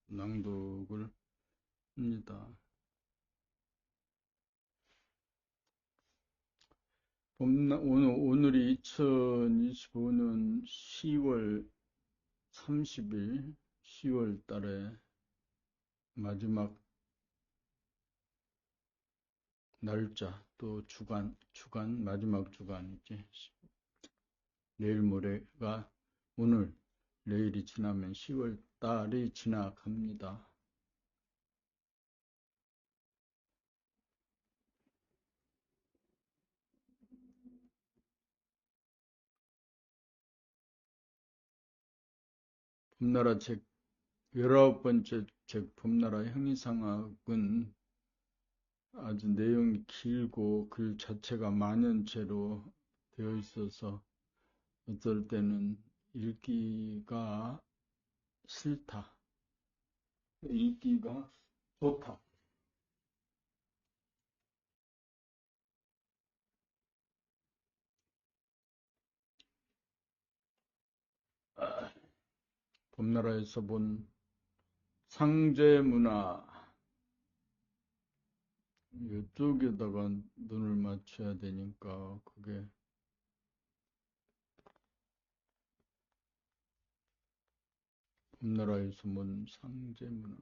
낭독을 합니다. 오늘이 2025년 10월 30일, 10월 달에 마지막 날짜, 또 마지막 주간이지. 내일 모레가 내일이 지나면 10월 달이 지나갑니다. 봄나라 19번째 책 봄나라 형이상학은 아주 내용이 길고 글 자체가 만연체로 되어 있어서 어떨 때는 읽기가 싫다, 읽기가 좋다. 봄나라에서 본 상제문화, 이쪽에다가 눈을 맞춰야 되니까 그게 봄나라에서 본 상제문화.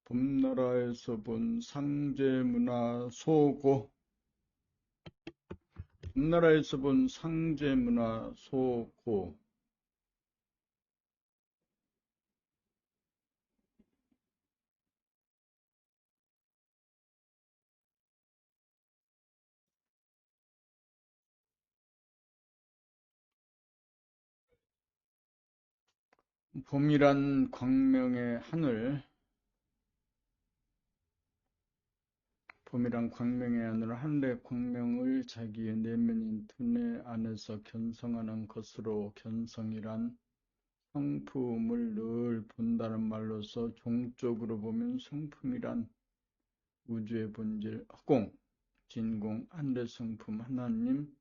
봄나라에서 본 상제문화 소고. 봄나라에서 본 상제문화 소고. 봄이란 광명의 하늘, 봄이란 광명의 하늘, 하늘의 광명을 자기의 내면인 두뇌 안에서 견성하는 것으로, 견성이란 성품을 늘 본다는 말로서 종적으로 보면 성품이란 우주의 본질, 허공, 진공, 하늘의 성품, 하나님,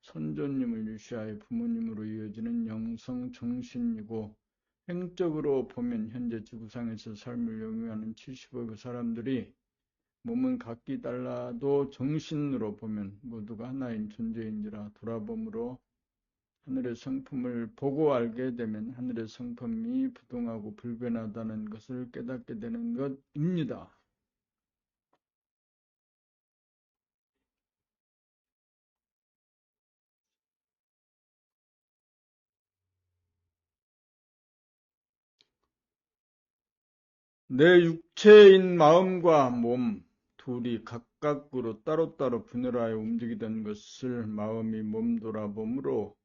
선조님을 유시하여 부모님으로 이어지는 영성 정신이고, 행적으로 보면 현재 지구상에서 삶을 영위하는 70억의 사람들이 몸은 각기 달라도 정신으로 보면 모두가 하나인 존재인지라, 돌아봄으로 하늘의 성품을 보고 알게 되면 하늘의 성품이 부동하고 불변하다는 것을 깨닫게 되는 것입니다. 내 육체인 마음과 몸 둘이 각각으로 따로따로 분열하여 움직이던 것을 마음이 몸돌아봄으로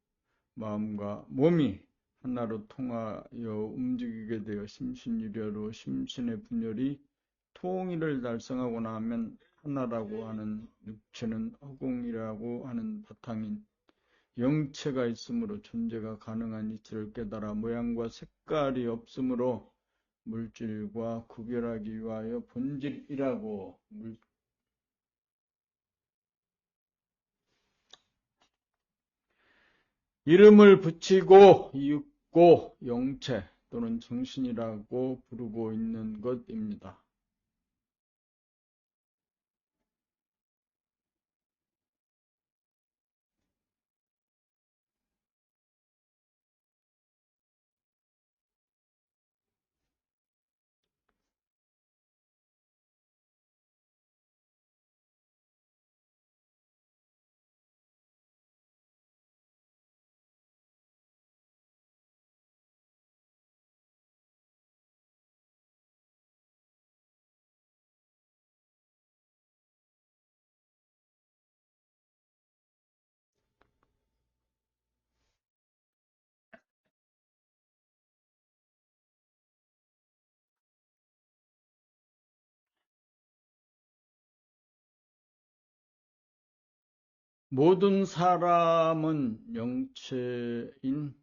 마음과 몸이 하나로 통하여 움직이게 되어 심신유려로 심신의 분열이 통일을 달성하고 나면 하나라고 하는 육체는 허공이라고 하는 바탕인 영체가 있으므로 존재가 가능한 이치를 깨달아 모양과 색깔이 없으므로 물질과 구별하기 위하여 본질이라고 이름을 붙이고 이윽고 영체 또는 정신이라고 부르고 있는 것입니다. 모든 사람은 영체인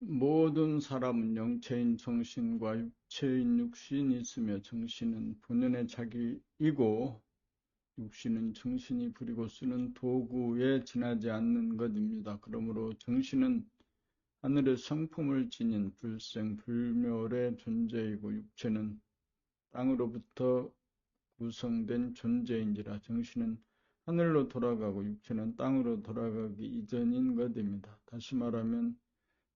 모든 사람은 영체인 정신과 육체인 육신이 있으며 정신은 본연의 자기이고 육신은 정신이 부리고 쓰는 도구에 지나지 않는 것입니다. 그러므로 정신은 하늘의 성품을 지닌 불생불멸의 존재이고 육체는 땅으로부터 구성된 존재인지라 정신은 하늘로 돌아가고 육체는 땅으로 돌아가기 이전인 것입니다. 다시 말하면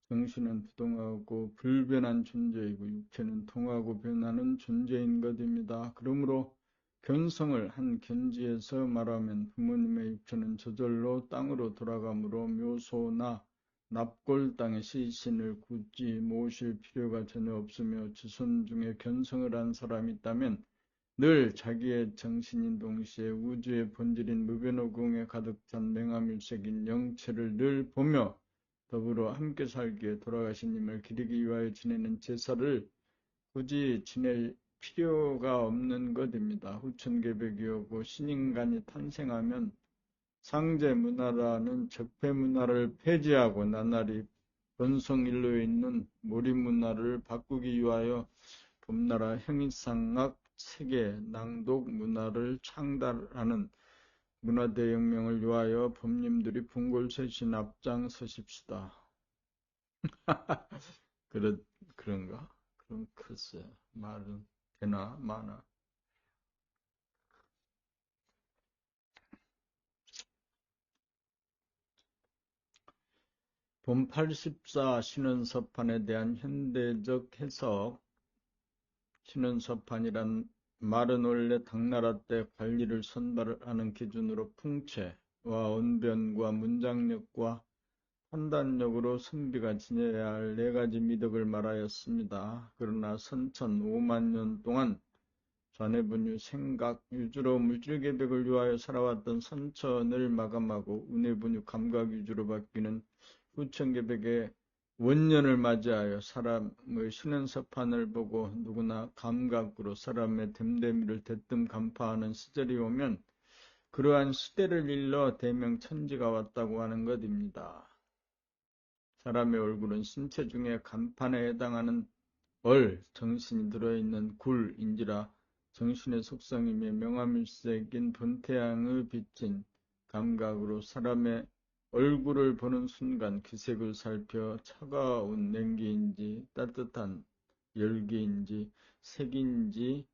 정신은 부동하고 불변한 존재이고 육체는 통하고 변하는 존재인 것입니다. 그러므로 견성을 한 견지에서 말하면 부모님의 육체는 저절로 땅으로 돌아가므로 묘소나 납골 땅의 시신을 굳이 모실 필요가 전혀 없으며 지손 중에 견성을 한 사람이 있다면 늘 자기의 정신인 동시에 우주의 본질인 무변호궁에 가득 찬 맹암일색인 영체를 늘 보며 더불어 함께 살기에 돌아가신 님을 기리기 위하여 지내는 제사를 굳이 지낼 필요가 없는 것입니다. 후천개벽이 오고 신인간이 탄생하면 상제문화라는 적폐문화를 폐지하고 나날이 번성일로에 있는 몰입문화를 바꾸기 위하여 봄나라 형이상학 세계 낭독 문화를 창달하는 문화대혁명을 위하여 법님들이 분골쇄신 앞장서십시다. 그런가? 그럼 글쎄 말은 되나 마나. 본 84 신원서판에 대한 현대적 해석. 신원서판이란 말은 원래 당나라 때 관리를 선발하는 기준으로 풍채와 언변과 문장력과 판단력으로 선비가 지녀야 할 4가지 미덕을 말하였습니다. 그러나 선천 5만 년 동안 좌뇌분유, 생각, 유주로 물질계백을 위하여 살아왔던 선천을 마감하고 운해분유, 감각 유주로 바뀌는 후천계백의 원년을 맞이하여 사람의 신원서판을 보고 누구나 감각으로 사람의 됨됨이를 대뜸 간파하는 시절이 오면 그러한 시대를 일러 대명천지가 왔다고 하는 것입니다. 사람의 얼굴은 신체 중에 간판에 해당하는 정신이 들어있는 굴인지라 정신의 속성이며 명암일색인 본태양의 빛인 감각으로 사람의 얼굴을 보는 순간 그 색을 살펴 차가운 냉기인지 따뜻한 열기인지 색이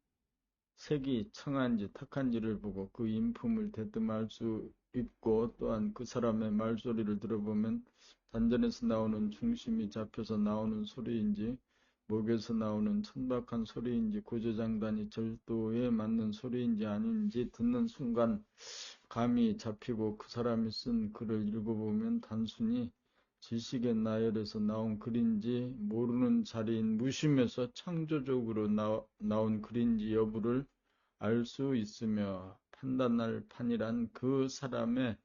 청한지 탁한지를 보고 그 인품을 대뜸 알 수 있고 또한 그 사람의 말소리를 들어보면 단전에서 나오는 중심이 잡혀서 나오는 소리인지 목에서 나오는 천박한 소리인지 고조장단이 절도에 맞는 소리인지 아닌지 듣는 순간 감이 잡히고 그 사람이 쓴 글을 읽어보면 단순히 지식의 나열에서 나온 글인지 모르는 자리인 무심에서 창조적으로 나온 글인지 여부를 알 수 있으며 판단할 판이란 그 사람의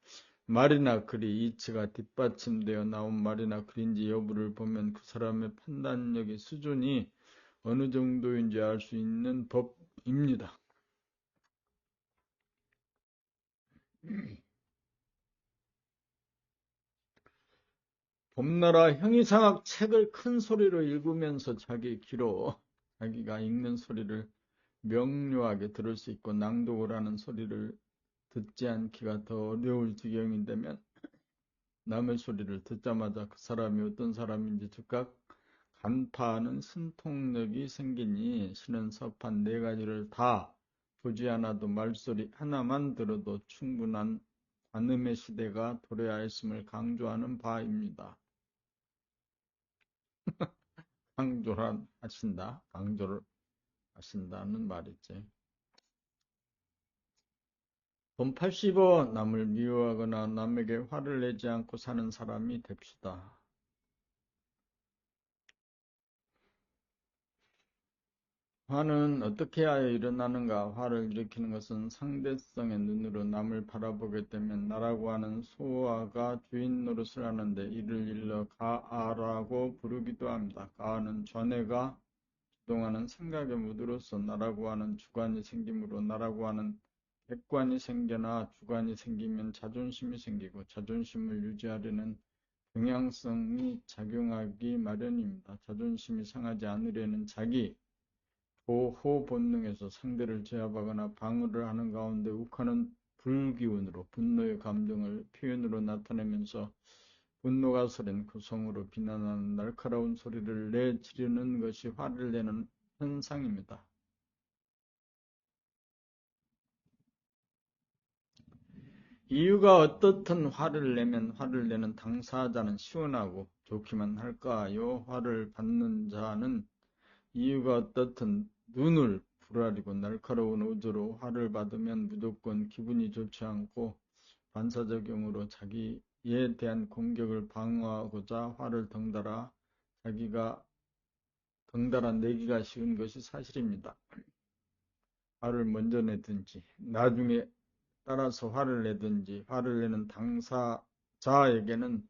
말이나 글이 이치가 뒷받침되어 나온 말이나 글인지 여부를 보면 그 사람의 판단력의 수준이 어느 정도인지 알 수 있는 법입니다. 봄나라 형이상학 책을 큰 소리로 읽으면서 자기가 읽는 소리를 명료하게 들을 수 있고 낭독을 하는 소리를 듣지 않기가 더 어려울 지경인데면 남의 소리를 듣자마자 그 사람이 어떤 사람인지 즉각 간파하는 신통력이 생기니 신은 서판 4가지를 다 보지 않아도 말소리 하나만 들어도 충분한 관음의 시대가 도래하였음을 강조하는 바입니다. 강조를 하신다는 말이지. 본 85. 남을 미워하거나 남에게 화를 내지 않고 사는 사람이 됩시다. 화는 어떻게 하여 일어나는가? 화를 일으키는 것은 상대성의 눈으로 남을 바라보게 되면 나라고 하는 소아가 주인 노릇을 하는데 이를 일러 가아라고 부르기도 합니다. 가아는 전해가 주동하는 생각의 무드로서 나라고 하는 주관이 생기므로 나라고 하는 객관이 생겨나 주관이 생기면 자존심이 생기고 자존심을 유지하려는 경향성이 작용하기 마련입니다. 자존심이 상하지 않으려는 자기 보호 본능에서 상대를 제압하거나 방어를 하는 가운데 욱하는 불기운으로 분노의 감정을 표현으로 나타내면서 분노가 서린 구성으로 비난하는 날카로운 소리를 내지르는 것이 화를 내는 현상입니다. 이유가 어떻든 화를 내면 화를 내는 당사자는 시원하고 좋기만 할까요? 화를 받는 자는 이유가 어떻든 눈을 부라리고 날카로운 어조로 화를 받으면 무조건 기분이 좋지 않고 반사적용으로 자기에 대한 공격을 방어하고자 화를 덩달아 내기가 쉬운 것이 사실입니다. 화를 먼저 내든지 나중에 따라서 화를 내든지 화를 내는 당사자에게는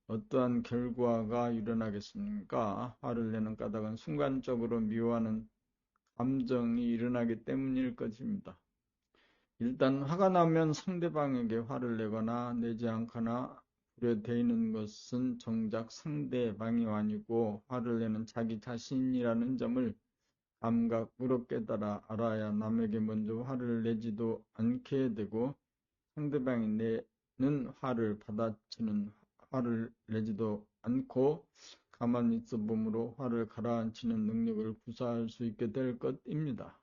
어떠한 결과가 일어나겠습니까? 화를 내는 까닭은 순간적으로 미워하는 감정이 일어나기 때문일 것입니다. 일단 화가 나면 상대방에게 화를 내거나 내지 않거나 불에 대이는 것은 정작 상대방이 아니고 화를 내는 자기 자신이라는 점을 감각으로 깨달아 알아야 남에게 먼저 화를 내지도 않게 되고 상대방이 내는 화를 받아치는 화를 내지도 않고 가만히 있어 봄으로 화를 가라앉히는 능력을 구사할 수 있게 될 것입니다.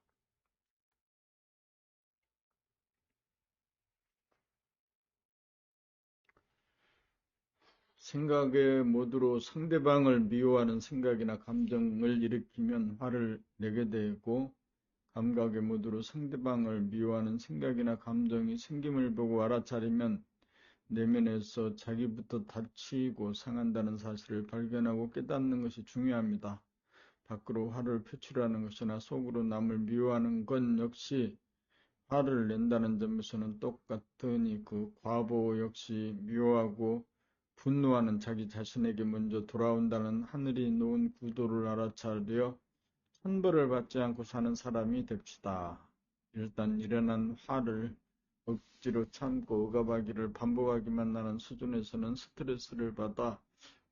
생각의 모드로 상대방을 미워하는 생각이나 감정을 일으키면 화를 내게 되고 감각의 모드로 상대방을 미워하는 생각이나 감정이 생김을 보고 알아차리면 내면에서 자기부터 다치고 상한다는 사실을 발견하고 깨닫는 것이 중요합니다. 밖으로 화를 표출하는 것이나 속으로 남을 미워하는 건 역시 화를 낸다는 점에서는 똑같으니 그 과보 역시 미워하고 분노하는 자기 자신에게 먼저 돌아온다는 하늘이 놓은 구도를 알아차려 천벌을 받지 않고 사는 사람이 됩시다. 일단 일어난 화를 억지로 참고 억압하기를 반복하기만 하는 수준에서는 스트레스를 받아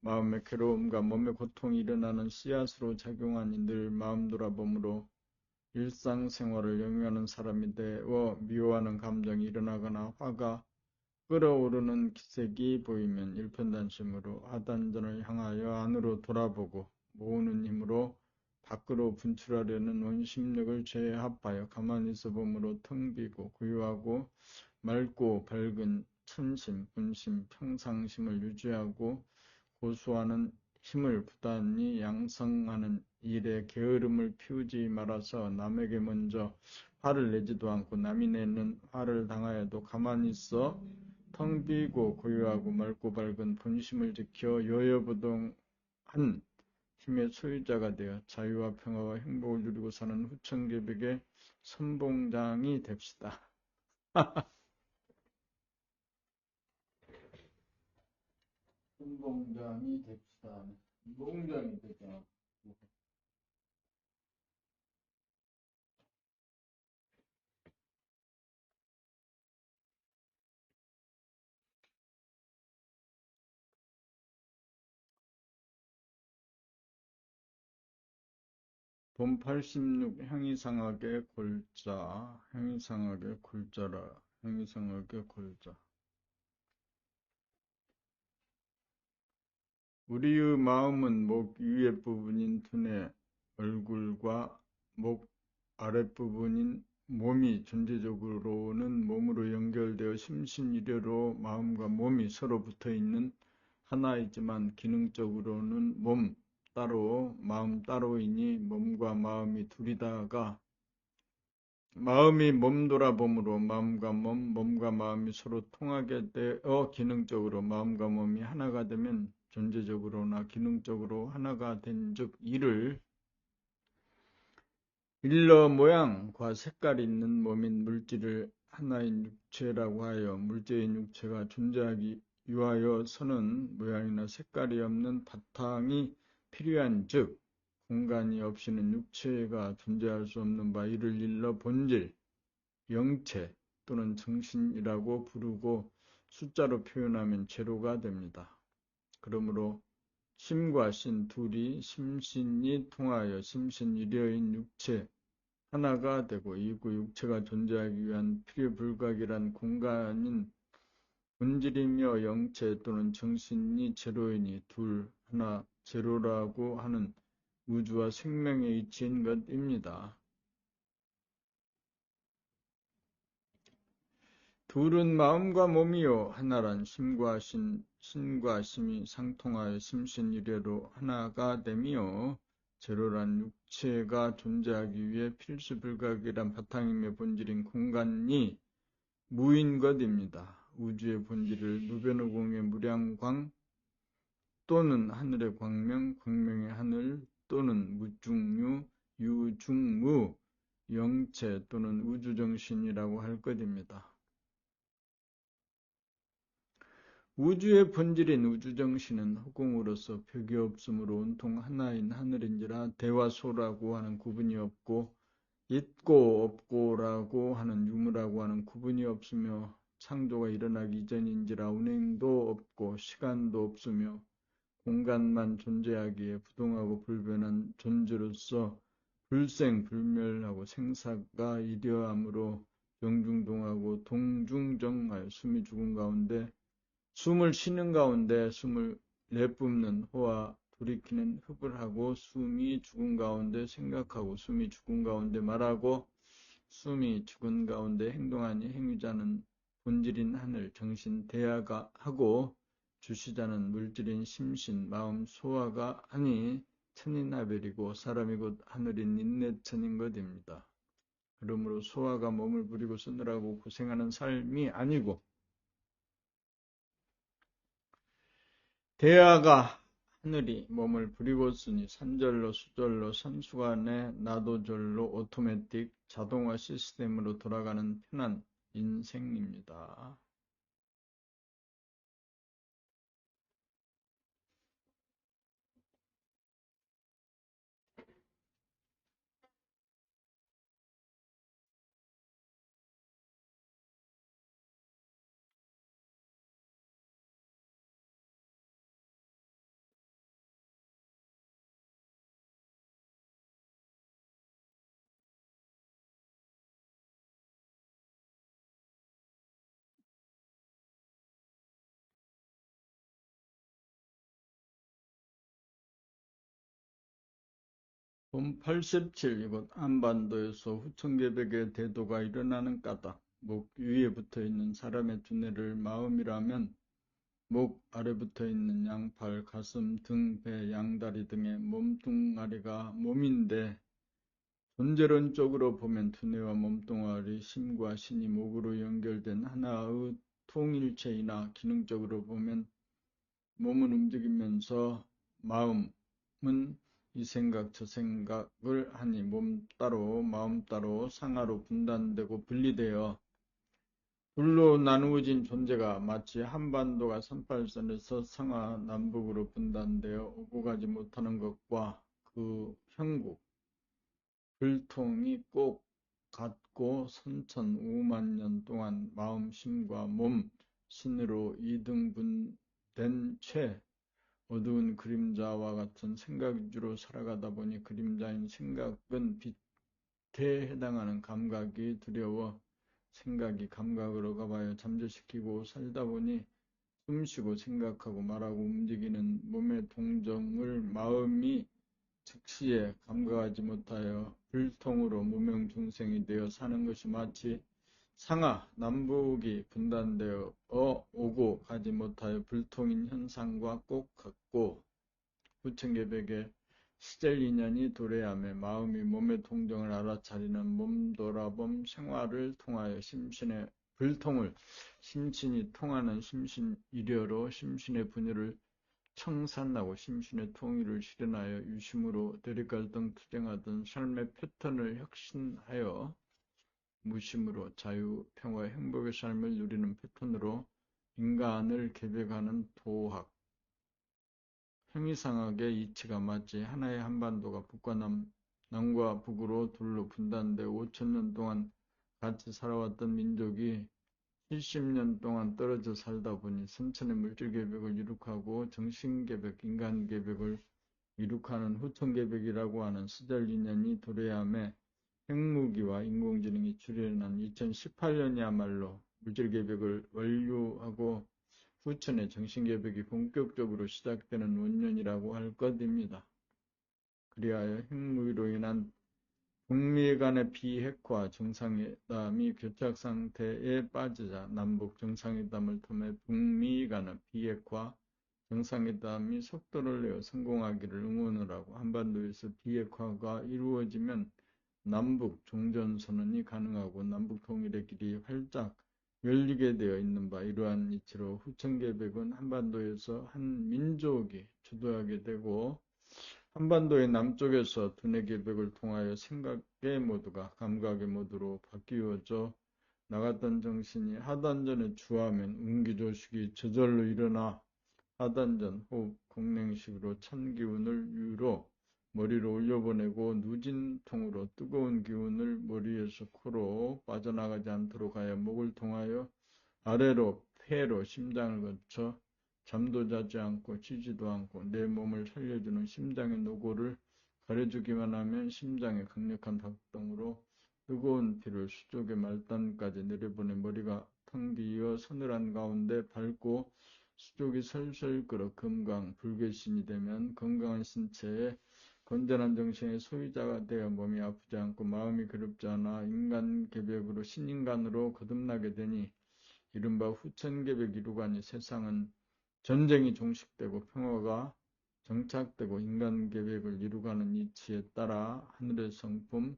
마음의 괴로움과 몸의 고통이 일어나는 씨앗으로 작용하니 늘 마음 돌아봄으로 일상생활을 영위하는 사람이 되어 미워하는 감정이 일어나거나 화가 끓어오르는 기색이 보이면 일편단심으로 하단전을 향하여 안으로 돌아보고 모으는 힘으로 밖으로 분출하려는 원심력을 제압하여 가만히 있어 봄으로 텅 비고 고요하고 맑고 밝은 천심, 분심, 평상심을 유지하고 고수하는 힘을 부단히 양성하는 일에 게으름을 피우지 말아서 남에게 먼저 화를 내지도 않고 남이 내는 화를 당하여도 가만히 있어 텅 비고 고요하고 맑고 밝은 본심을 지켜 요여부동한 힘의 소유자가 되어 자유와 평화와 행복을 누리고 사는 후천개벽의 선봉장이 됩시다. 선봉장이 됩시다. 선봉장이 되자. 본 86 행위상학의 골자, 행위상학의 골자라, 행위상학의 골자. 우리의 마음은 목 위의 부분인 두뇌, 얼굴과 목 아랫부분인 몸이 존재적으로는 몸으로 연결되어 심신일회로 마음과 몸이 서로 붙어있는 하나이지만 기능적으로는 몸 따로 마음 따로이니 몸과 마음이 둘이다가 마음이 몸돌아봄으로 마음과 몸과 마음이 서로 통하게 되어 기능적으로 마음과 몸이 하나가 되면 존재적으로나 기능적으로 하나가 된즉 이를 일러 모양과 색깔이 있는 몸인 물질을 하나인 육체라고 하여 물질인 육체가 존재하기 위하여서는 모양이나 색깔이 없는 바탕이 필요한 즉 공간이 없이는 육체가 존재할 수 없는 바 이를 일러 본질, 영체 또는 정신이라고 부르고 숫자로 표현하면 제로가 됩니다. 그러므로 심과 신 둘이 심신이 통하여 심신일여인 육체 하나가 되고 이구 육체가 존재하기 위한 필요불가결한 공간인 본질이며 영체 또는 정신이 제로이니 둘, 하나, 제로라고 하는 우주와 생명의 이치인 것입니다. 둘은 마음과 몸이요 하나란 심과 신과 심이 상통하여 심신일여로 하나가 되며 제로란 육체가 존재하기 위해 필수불가결한 바탕이며 본질인 공간이 무인 것입니다. 우주의 본질을 무변호공의 무량광 또는 하늘의 광명, 광명의 하늘 또는 무중유, 유중무, 영체 또는 우주정신이라고 할 것입니다. 우주의 본질인 우주정신은 허공으로서 벽이 없으므로 온통 하나인 하늘인지라 대와 소라고 하는 구분이 없고 있고 없고라고 하는 유무라고 하는 구분이 없으며 창조가 일어나기 이전인지라 운행도 없고 시간도 없으며 공간만 존재하기에 부동하고 불변한 존재로서 불생불멸하고 생사가 이려함으로 영중동하고 동중정하여 숨이 죽은 가운데 숨을 쉬는 가운데 숨을 내뿜는 호와 돌이키는 흡을 하고 숨이 죽은 가운데 생각하고 숨이 죽은 가운데 말하고 숨이 죽은 가운데 행동하니 행위자는 본질인 하늘 정신 대하가 하고 주시자는 물질인 심신 마음 소화가 하니 천인 하별이고 사람이 곧 하늘인 인내천인 것입니다. 그러므로 소화가 몸을 부리고 쓰느라고 고생하는 삶이 아니고 대하가 하늘이 몸을 부리고 쓰니 산절로 수절로 산수간에 나도절로 오토매틱 자동화 시스템으로 돌아가는 편한 인생입니다. 본 87, 이곳 한반도에서 후천개벽의 대도가 일어나는 까닭. 목 위에 붙어있는 사람의 두뇌를 마음이라면 목 아래 붙어있는 양팔, 가슴, 등, 배, 양다리 등의 몸뚱아리가 몸인데 존재론적으로 보면 두뇌와 몸뚱아리, 심과 신이 목으로 연결된 하나의 통일체이나 기능적으로 보면 몸은 움직이면서 마음은 이 생각 저 생각을 하니 몸 따로 마음 따로 상하로 분단되고 분리되어 둘로 나누어진 존재가 마치 한반도가 38선에서 상하 남북으로 분단되어 오고 가지 못하는 것과 그 형국 불통이 꼭 같고 선천 5만 년 동안 마음 심과 몸 신으로 이등분된 채 어두운 그림자와 같은 생각 위주로 살아가다 보니 그림자인 생각은 빛에 해당하는 감각이 두려워 생각이 감각으로 가봐야 잠재시키고 살다 보니 숨쉬고 생각하고 말하고 움직이는 몸의 동정을 마음이 즉시에 감각하지 못하여 불통으로 무명중생이 되어 사는 것이 마치 상하, 남북이 분단되어 오고 가지 못하여 불통인 현상과 꼭 같고 부처개벽의 시젤인연이 도래하며 마음이 몸의 동정을 알아차리는 몸돌아봄 생활을 통하여 심신의 불통을 심신이 통하는 심신이려로 심신의 분열을 청산하고 심신의 통일을 실현하여 유심으로 대립갈등 투쟁하던 삶의 패턴을 혁신하여 무심으로 자유, 평화, 행복의 삶을 누리는 패턴으로 인간을 개벽하는 도학. 행위상학의 이치가 마치 하나의 한반도가 북과 남과 북으로 둘로 분단되어 5,000년 동안 같이 살아왔던 민족이 70년 동안 떨어져 살다 보니 선천의 물질계백을 이룩하고 정신계백, 인간계백을 이룩하는 후천계백이라고 하는 시절 인연이 도래함에 핵무기와 인공지능이 출현한 2018년이야말로 물질계백을 완료하고 후천의 정신계백이 본격적으로 시작되는 원년이라고 할 것입니다. 그리하여 핵무기로 인한 북미 간의 비핵화 정상회담이 교착 상태에 빠지자 남북 정상회담을 통해 북미 간의 비핵화 정상회담이 속도를 내어 성공하기를 응원을 하고 한반도에서 비핵화가 이루어지면 남북 종전선언이 가능하고 남북 통일의 길이 활짝 열리게 되어 있는 바 이러한 이치로 후천계백은 한반도에서 한 민족이 주도하게 되고 한반도의 남쪽에서 두뇌 계백을 통하여 생각의 모두가 감각의 모두로 바뀌어져 나갔던 정신이 하단전에 주하면 운기조식이 저절로 일어나 하단전 호흡 공냉식으로 찬 기운을 위로 머리로 올려보내고 누진통으로 뜨거운 기운을 머리에서 코로 빠져나가지 않도록 하여 목을 통하여 아래로 폐로 심장을 거쳐 잠도 자지 않고 쉬지도 않고 내 몸을 살려주는 심장의 노고를 가려주기만 하면 심장의 강력한 박동으로 뜨거운 피를 수족의 말단까지 내려보내 머리가 텅 비어 서늘한 가운데 밝고 수족이 설설 끓어 금강, 불개신이 되면 건강한 신체에 건전한 정신의 소유자가 되어 몸이 아프지 않고 마음이 괴롭지 않아 인간 계백으로 신인간으로 거듭나게 되니 이른바 후천계백 이루가니 세상은 전쟁이 종식되고 평화가 정착되고 인간 계백을 이루가는 이치에 따라 하늘의 성품,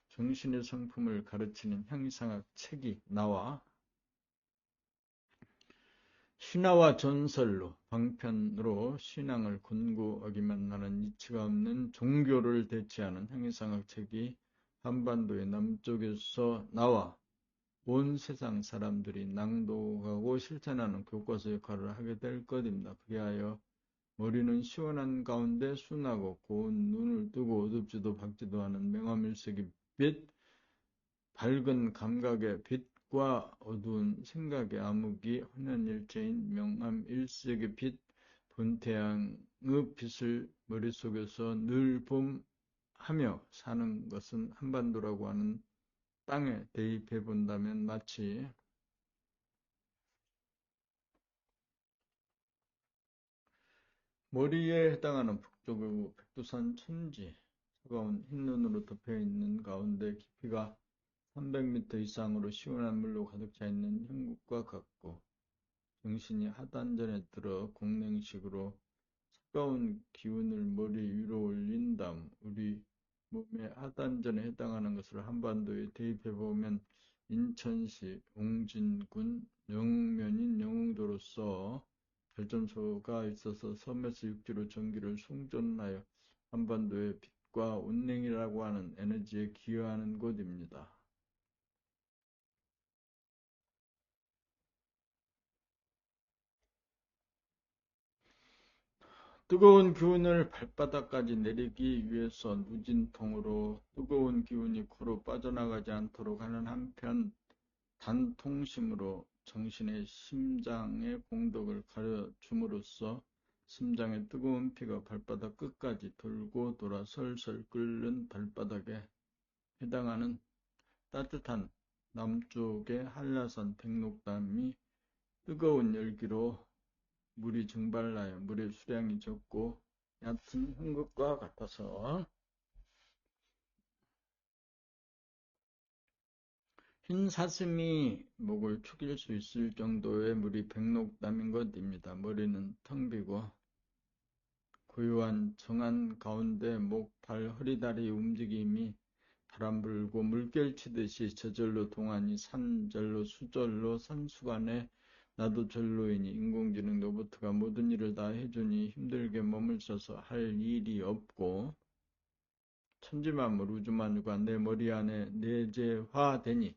정신의 성품을 가르치는 형이상학 책이 나와 신화와 전설로 방편으로 신앙을 곤고하기만 하는 이치가 없는 종교를 대체하는 형이상학 책이 한반도의 남쪽에서 나와 온 세상 사람들이 낭독하고 실천하는 교과서 역할을 하게 될 것입니다. 그리하여 머리는 시원한 가운데 순하고 고운 눈을 뜨고 어둡지도 밝지도 않은 명암일색의 빛, 밝은 감각의 빛과 어두운 생각의 암흑이 혼연일체인 명암일색의 빛, 본태양의 빛을 머릿속에서 늘 봄하며 사는 것은 한반도라고 하는 땅에 대입해 본다면 마치 머리에 해당하는 북쪽의 백두산 천지, 차가운 흰눈으로 덮여있는 가운데 깊이가 300m 이상으로 시원한 물로 가득 차 있는 형국과 같고 정신이 하단전에 들어 공냉식으로 차가운 기운을 머리 위로 올린 다음 우리 몸의 하단전에 해당하는 것을 한반도에 대입해보면 인천시 옹진군 영면인 영흥도로서 발전소가 있어서 섬에서 육지로 전기를 송전하여 한반도의 빛과 운냉이라고 하는 에너지에 기여하는 곳입니다. 뜨거운 기운을 발바닥까지 내리기 위해서 누진통으로 뜨거운 기운이 코로 빠져나가지 않도록 하는 한편 단통심으로 정신의 심장의 공덕을 가려줌으로써 심장의 뜨거운 피가 발바닥 끝까지 돌고 돌아 설설 끓는 발바닥에 해당하는 따뜻한 남쪽의 한라산 백록담이 뜨거운 열기로 물이 증발하여 물의 수량이 적고 얕은 흙과 같아서 흰 사슴이 목을 축일 수 있을 정도의 물이 백록담인 것입니다. 머리는 텅 비고 고요한 정한 가운데 목, 발, 허리, 다리 움직임이 바람 불고 물결 치듯이 저절로 동안이 산절로 수절로 산수간에 나도 절로이니 인공지능 로봇가 모든 일을 다 해주니 힘들게 몸을 써서 할 일이 없고 천지만물 우주만유가 내 머리 안에 내재화되니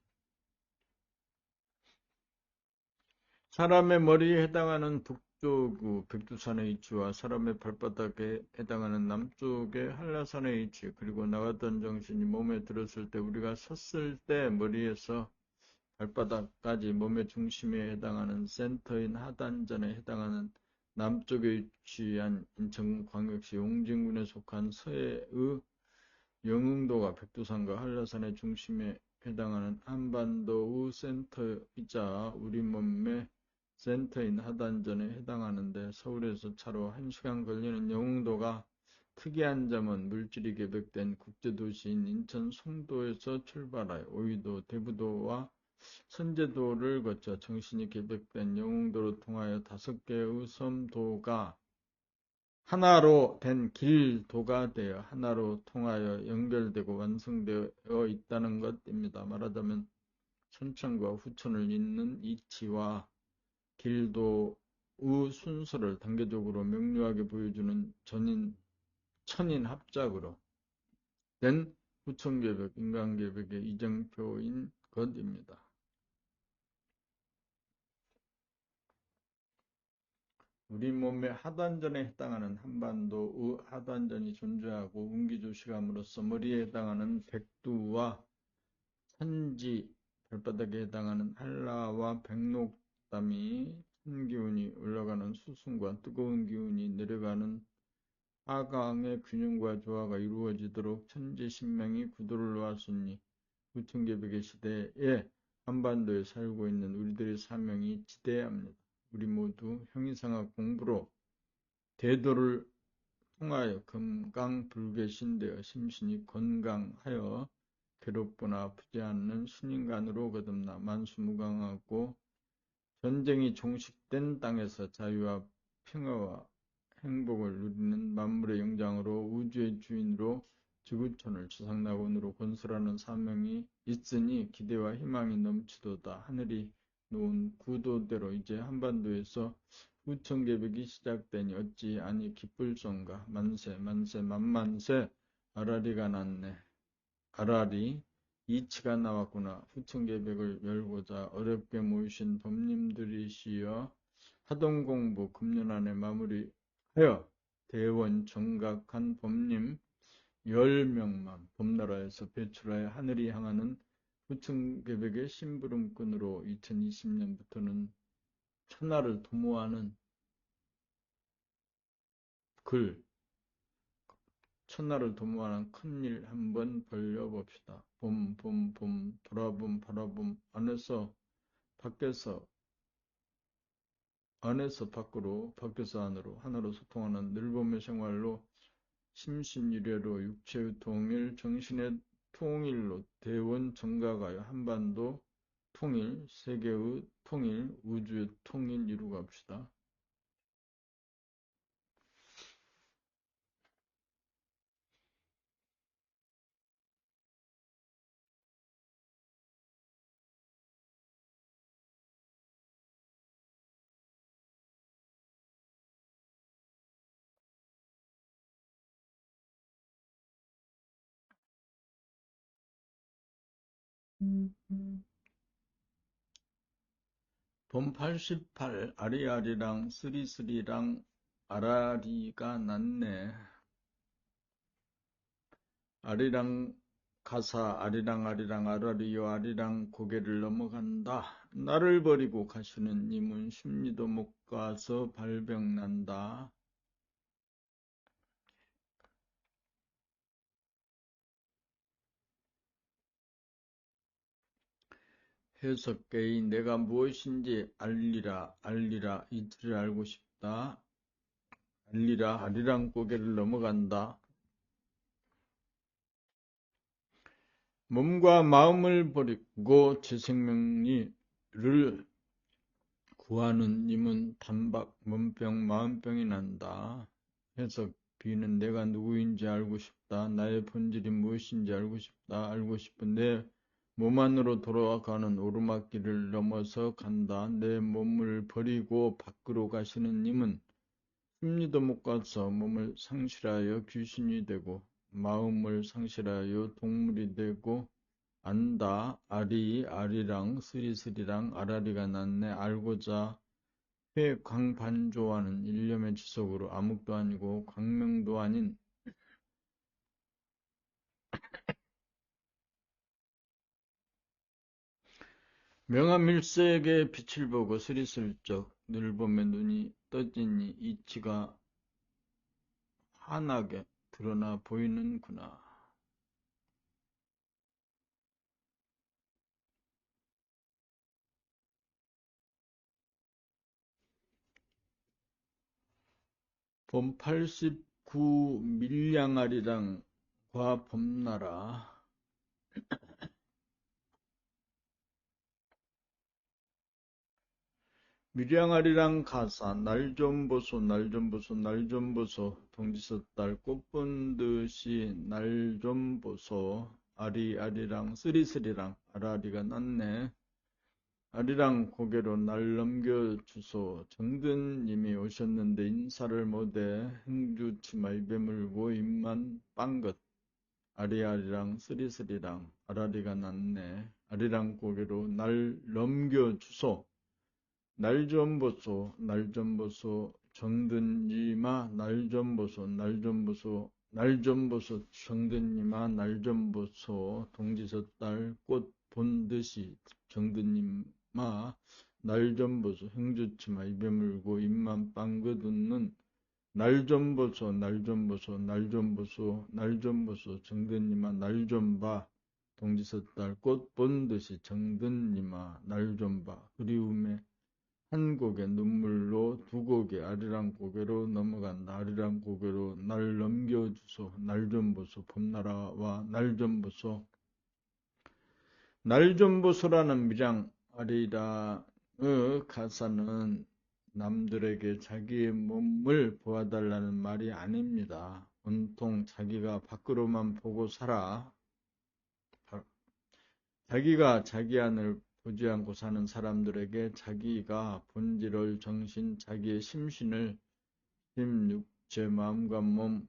사람의 머리에 해당하는 북쪽의 백두산의 위치와 사람의 발바닥에 해당하는 남쪽의 한라산의 위치 그리고 나갔던 정신이 몸에 들었을 때 우리가 섰을 때 머리에서 발바닥까지 몸의 중심에 해당하는 센터인 하단전에 해당하는 남쪽에 위치한 인천광역시 용진군에 속한 서해의 영흥도가 백두산과 한라산의 중심에 해당하는 한반도의 센터이자 우리 몸의 센터인 하단전에 해당하는데 서울에서 차로 1시간 걸리는 영흥도가 특이한 점은 물질이 개벽된 국제도시인 인천 송도에서 출발하여 오이도, 대부도와 선제도를 거쳐 정신이 개벽된 영흥도로 통하여 5개의 섬도가 하나로 된 길도가 되어 하나로 통하여 연결되고 완성되어 있다는 것입니다. 말하자면 천천과 후천을 잇는 이치와 길도의 순서를 단계적으로 명료하게 보여주는 천인 합작으로 된 후천개벽, 인간개벽의 이정표인 것입니다. 우리 몸의 하단전에 해당하는 한반도의 하단전이 존재하고 운기조시감으로써 머리에 해당하는 백두와 산지, 발바닥에 해당하는 한라와 백록담이 찬 기운이 올라가는 수순과 뜨거운 기운이 내려가는 하강의 균형과 조화가 이루어지도록 천지신명이 구도를 놓았으니 후천개벽의 시대에 한반도에 살고 있는 우리들의 사명이 지대합니다. 우리 모두 형이상학 공부로 대도를 통하여 금강불개신되어 심신이 건강하여 괴롭거나 아프지 않는 신인간으로 거듭나 만수무강하고 전쟁이 종식된 땅에서 자유와 평화와 행복을 누리는 만물의 영장으로 우주의 주인으로 지구촌을 지상낙원으로 건설하는 사명이 있으니 기대와 희망이 넘치도다. 하늘이 놓은 구도대로 이제 한반도에서 후천개벽이 시작되니 어찌 아니 기쁠son가. 만세 만세 만만세. 아라리가 났네. 아라리 이치가 나왔구나. 후천개벽을 열고자 어렵게 모이신 법님들이시여 하동 공부 금년 안에 마무리하여 대원 정각한 법님 10명만 범나라에서 배출하여 하늘이 향하는 후천개벽의 심부름꾼으로 2020년부터는 천하를 도모하는 천하를 도모하는 큰일 한번 벌려봅시다. 봄, 보라봄, 바라봄, 안에서 밖으로, 밖에서 안으로, 하나로 소통하는 늘봄의 생활로 심신유례로 육체의 통일, 정신의 통일로 대원 정각하여 한반도 통일, 세계의 통일, 우주의 통일 이루갑시다. 봄 88 아리아리랑 쓰리쓰리랑 아라리가 났네. 아리랑 가사 아리랑 아라리요 아리랑 고개를 넘어간다. 나를 버리고 가시는 님은 심리도 못 가서 발병난다. 해석계의 내가 무엇인지 알리라 이틀을 알고 싶다. 알리라 아리랑 고개를 넘어간다. 몸과 마음을 버리고 제 생명을 구하는 님은 단박 몸병 마음병이 난다. 해석 B는 내가 누구인지 알고 싶다. 나의 본질이 무엇인지 알고 싶다. 알고 싶은 내 몸 안으로 돌아가는 오르막길을 넘어서 간다. 내 몸을 버리고 밖으로 가시는 님은 심리도 못 가서 몸을 상실하여 귀신이 되고 마음을 상실하여 동물이 되고 안다. 아리랑 쓰리쓰리랑 아라리가 났네. 알고자 회광반조하는 일념의 지속으로 암흑도 아니고 광명도 아닌 명암일색의 빛을 보고 스리슬쩍 늘 보면 눈이 떠지니 이치가 환하게 드러나 보이는구나. 봄 89 밀양아리랑과 봄나라. 밀양아리랑 가사 날 좀 보소 날 좀 보소 날 좀 보소 동지섣달 꽃 본 듯이 날 좀 보소 아리아리랑 쓰리쓰리랑 아라리가 났네. 아리랑 고개로 날 넘겨주소. 정든님이 오셨는데 인사를 못해 행주치마 입에 물고 입만 빵긋. 아리아리랑 쓰리쓰리랑 아라리가 났네. 아리랑 고개로 날 넘겨주소. 날 좀 보소. 날 좀 보소. 정든님아 날 좀 보소. 날 좀 보소. 날 좀 보소. 정든님아 날 좀 보소. 동지섣달 꽃 본 듯이 정든님아 날 좀 보소. 행주치마 입에 물고 입만 빵긋 웃는 날 좀 보소. 날 좀 보소. 날 좀 보소. 날 좀 보소. 정든님아 날 좀 봐. 동지섣달 꽃 본 듯이 정든님아 날 좀 봐. 그리움에 한 곡의 눈물로 두 곡의 아리랑 고개로 넘어간다. 아리랑 고개로 날 넘겨주소. 날 좀 보소. 봄나라와 날 좀 보소. 날 좀 보소라는 밀양 아리랑의 가사는 남들에게 자기의 몸을 보아달라는 말이 아닙니다. 온통 자기가 밖으로만 보고 살아. 자기가 자기 안을 보지 않고 사는 사람들에게 자기가 본질을 정신, 자기의 심신을 심육체, 마음과 몸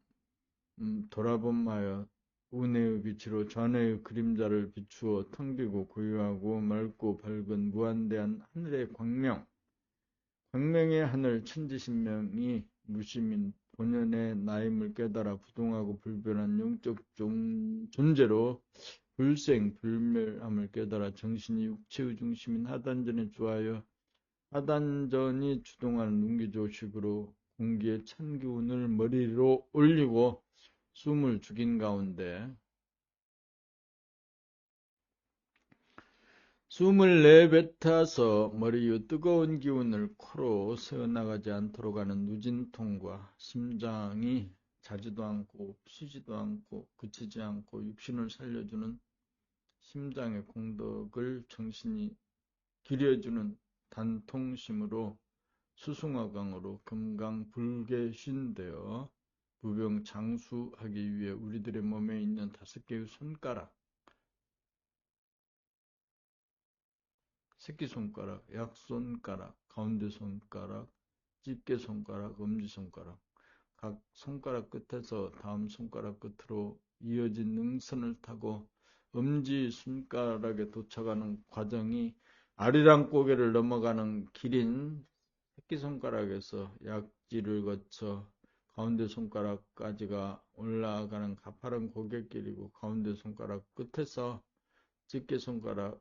돌아봄하여 운해의 빛으로 전해의 그림자를 비추어 텅비고 고요하고 맑고 밝은 무한대한 하늘의 광명, 광명의 하늘 천지신명이 무심인 본연의 나임을 깨달아 부동하고 불변한 영적 존재로 불생불멸함을 깨달아 정신이 육체의 중심인 하단전에 주하여 하단전이 주동하는 눈기조식으로 공기의 찬 기운을 머리로 올리고 숨을 죽인 가운데 숨을 내뱉어서 머리의 뜨거운 기운을 코로 새어나가지 않도록 하는 누진통과 심장이 자지도 않고 쉬지도 않고 그치지 않고 육신을 살려주는 심장의 공덕을 정신이 기려주는 단통심으로 수승화강으로 금강불개신되어 무병장수하기 위해 우리들의 몸에 있는 5개의 손가락, 새끼손가락, 약손가락, 가운데손가락, 집게손가락, 엄지손가락, 각 손가락 끝에서 다음 손가락 끝으로 이어진 능선을 타고 엄지손가락에 도착하는 과정이 아리랑 고개를 넘어가는 길인 새끼손가락에서 약지를 거쳐 가운데 손가락까지가 올라가는 가파른 고갯길이고 가운데 손가락 끝에서 집게손가락을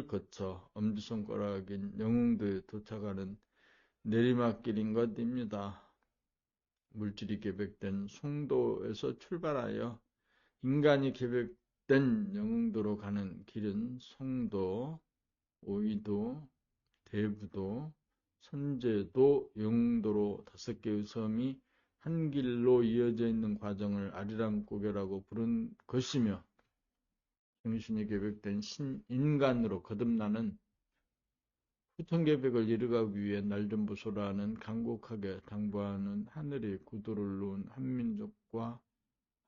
거쳐 엄지손가락인 영흥도에 도착하는 내리막길인 것입니다. 물질이 계백된 송도에서 출발하여 인간이 계백된 영흥도로 가는 길은 송도, 오이도, 대부도, 선제도, 영흥도로 5개의 섬이 한 길로 이어져 있는 과정을 아리랑고개라고 부른 것이며 정신이 계백된 신인간으로 거듭나는 후천계백을 이루기 위해 날좀보소라는 간곡하게 당부하는 하늘의 구도를 놓은 한민족과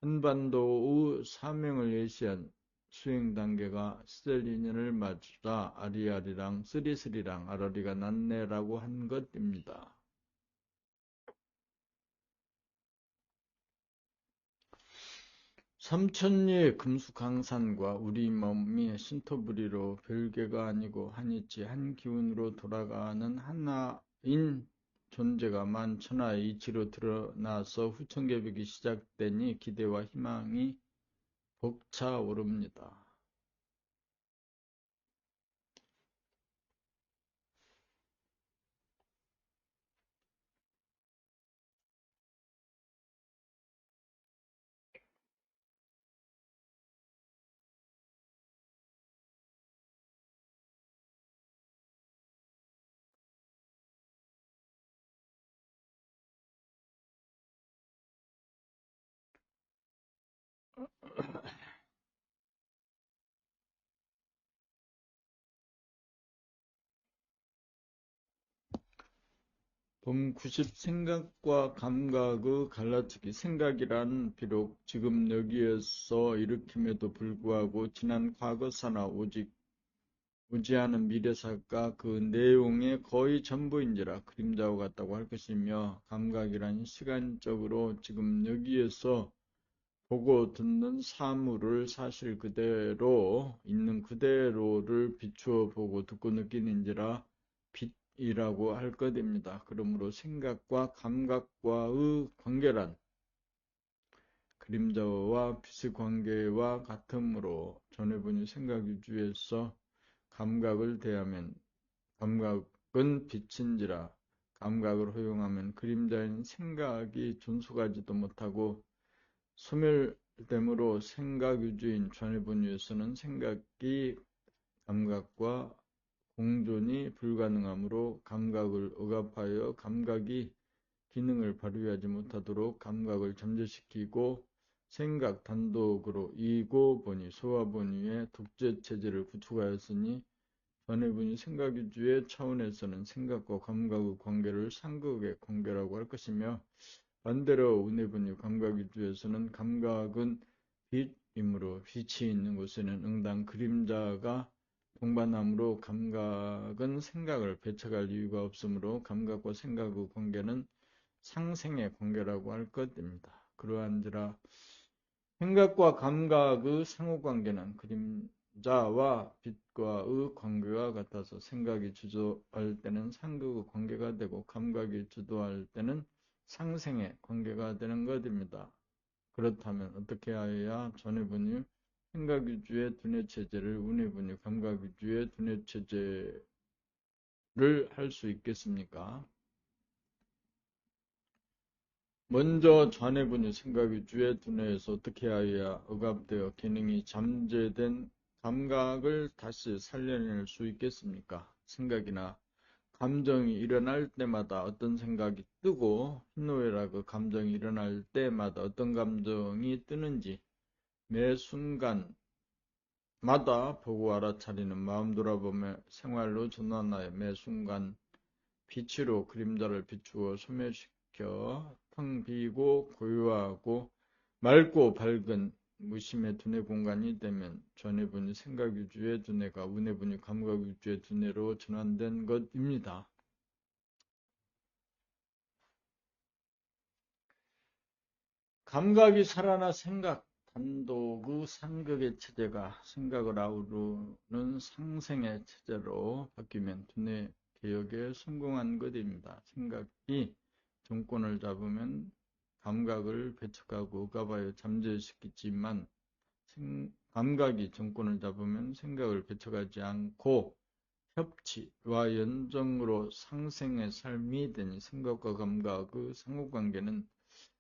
한반도의 사명을 예시한 수행단계가 시절 인연을 맞추다 아리아리랑 쓰리쓰리랑 아라리가 났네라고 한 것입니다. 삼천리의 금수강산과 우리 몸이 신토부리로 별개가 아니고 한이치 한 기운으로 돌아가는 하나인 존재가 만천하의 이치로 드러나서 후천계백이 시작되니 기대와 희망이 벅차오릅니다. 본 90 생각과 감각의 갈라치기. 생각이란 비록 지금 여기에서 일으킴에도 불구하고 지난 과거사나 오직 오지 않은 미래사가 그 내용의 거의 전부인지라 그림자와 같다고 할 것이며, 감각이란 시간적으로 지금 여기에서 보고 듣는 사물을 사실 그대로 있는 그대로를 비추어 보고 듣고 느끼는지라 빛이라고 할 것입니다. 그러므로 생각과 감각과의 관계란 그림자와 빛의 관계와 같으므로 전해분이 생각위주에서 감각을 대하면 감각은 빛인지라, 감각을 허용하면 그림자인 생각이 존속하지도 못하고 소멸됨으로 생각위주인 전해분위에서는 생각이 감각과 공존이 불가능하므로 감각을 억압하여 감각이 기능을 발휘하지 못하도록 감각을 잠재시키고 생각 단독으로 이고 보니 소화본위의 독재체제를 구축하였으니, 전해분이 생각위주의 차원에서는 생각과 감각의 관계를 상극의 관계라고 할 것이며, 반대로 운해분위 감각위주에서는 감각은 빛이므로 빛이 있는 곳에는 응당 그림자가 동반하므로 감각은 생각을 배척할 이유가 없으므로 감각과 생각의 관계는 상생의 관계라고 할 것입니다. 그러한지라 생각과 감각의 상호관계는 그림자와 빛과의 관계와 같아서 생각이 주도할 때는 상극의 관계가 되고 감각이 주도할 때는 상생의 관계가 되는 것입니다. 그렇다면 어떻게 하여야 전해분이 생각위주의 두뇌체제를 운해분이 감각위주의 두뇌체제를 할 수 있겠습니까? 먼저 전해분이 생각위주의 두뇌에서 어떻게 하여야 억압되어 기능이 잠재된 감각을 다시 살려낼 수 있겠습니까? 생각이나 감정이 일어날 때마다 어떤 생각이 뜨고, 희노애락 그 감정이 일어날 때마다 어떤 감정이 뜨는지 매 순간마다 보고 알아차리는 마음 돌아보며 생활로 전환하여 매 순간 빛으로 그림자를 비추어 소멸시켜 텅 비고 고요하고 맑고 밝은 무심의 두뇌 공간이 되면 전해분이 생각위주의 두뇌가 운해분이 감각위주의 두뇌로 전환된 것입니다. 감각이 살아나 생각 단독의 상극의 체제가 생각을 아우르는 상생의 체제로 바뀌면 두뇌 개혁에 성공한 것입니다. 생각이 정권을 잡으면 감각을 배척하고 억압하여 잠재시키지만, 감각이 정권을 잡으면 생각을 배척하지 않고 협치와 연정으로 상생의 삶이 되니, 생각과 감각의 상호관계는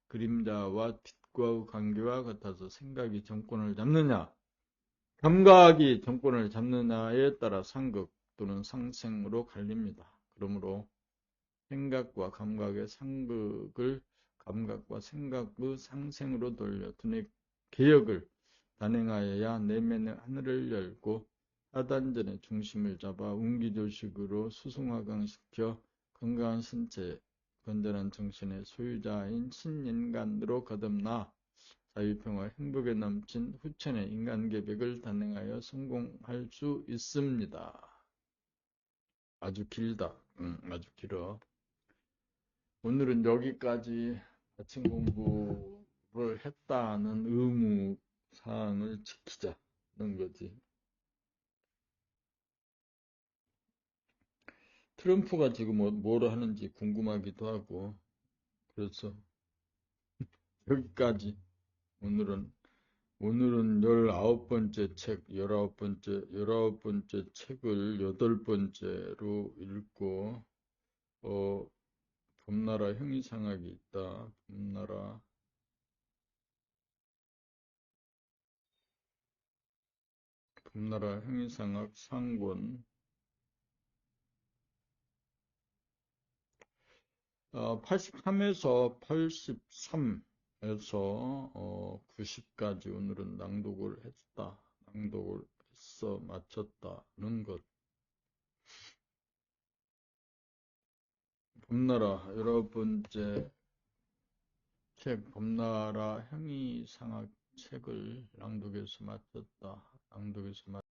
그림자와 빛과의 관계와 같아서 생각이 정권을 잡느냐, 감각이 정권을 잡느냐에 따라 상극 또는 상생으로 갈립니다. 그러므로 생각과 감각의 상극을 감각과 생각의 상생으로 돌려 두뇌 개혁을 단행하여야 내면의 하늘을 열고 하단전의 중심을 잡아 운기조식으로 수승화강시켜 건강한 신체, 건전한 정신의 소유자인 신인간으로 거듭나 자유평화 행복에 넘친 후천의 인간계백을 단행하여 성공할 수 있습니다. 아주 길다. 아주 길어. 오늘은 여기까지 아침 공부를 했다는 의무 사항을 지키자는 거지. 트럼프가 지금 뭘 하는지 궁금하기도 하고, 그래서 여기까지. 오늘은 19번째 책, 19번째 책을 8번째로 읽고, 봄나라 형이상학이 있다. 봄나라 형이상학 상권. 83에서 83에서 90까지 오늘은 낭독을 했어 마쳤다는 것. 범나라 11번째 책 범나라 형이상학 책을 낭독해서 마쳤다.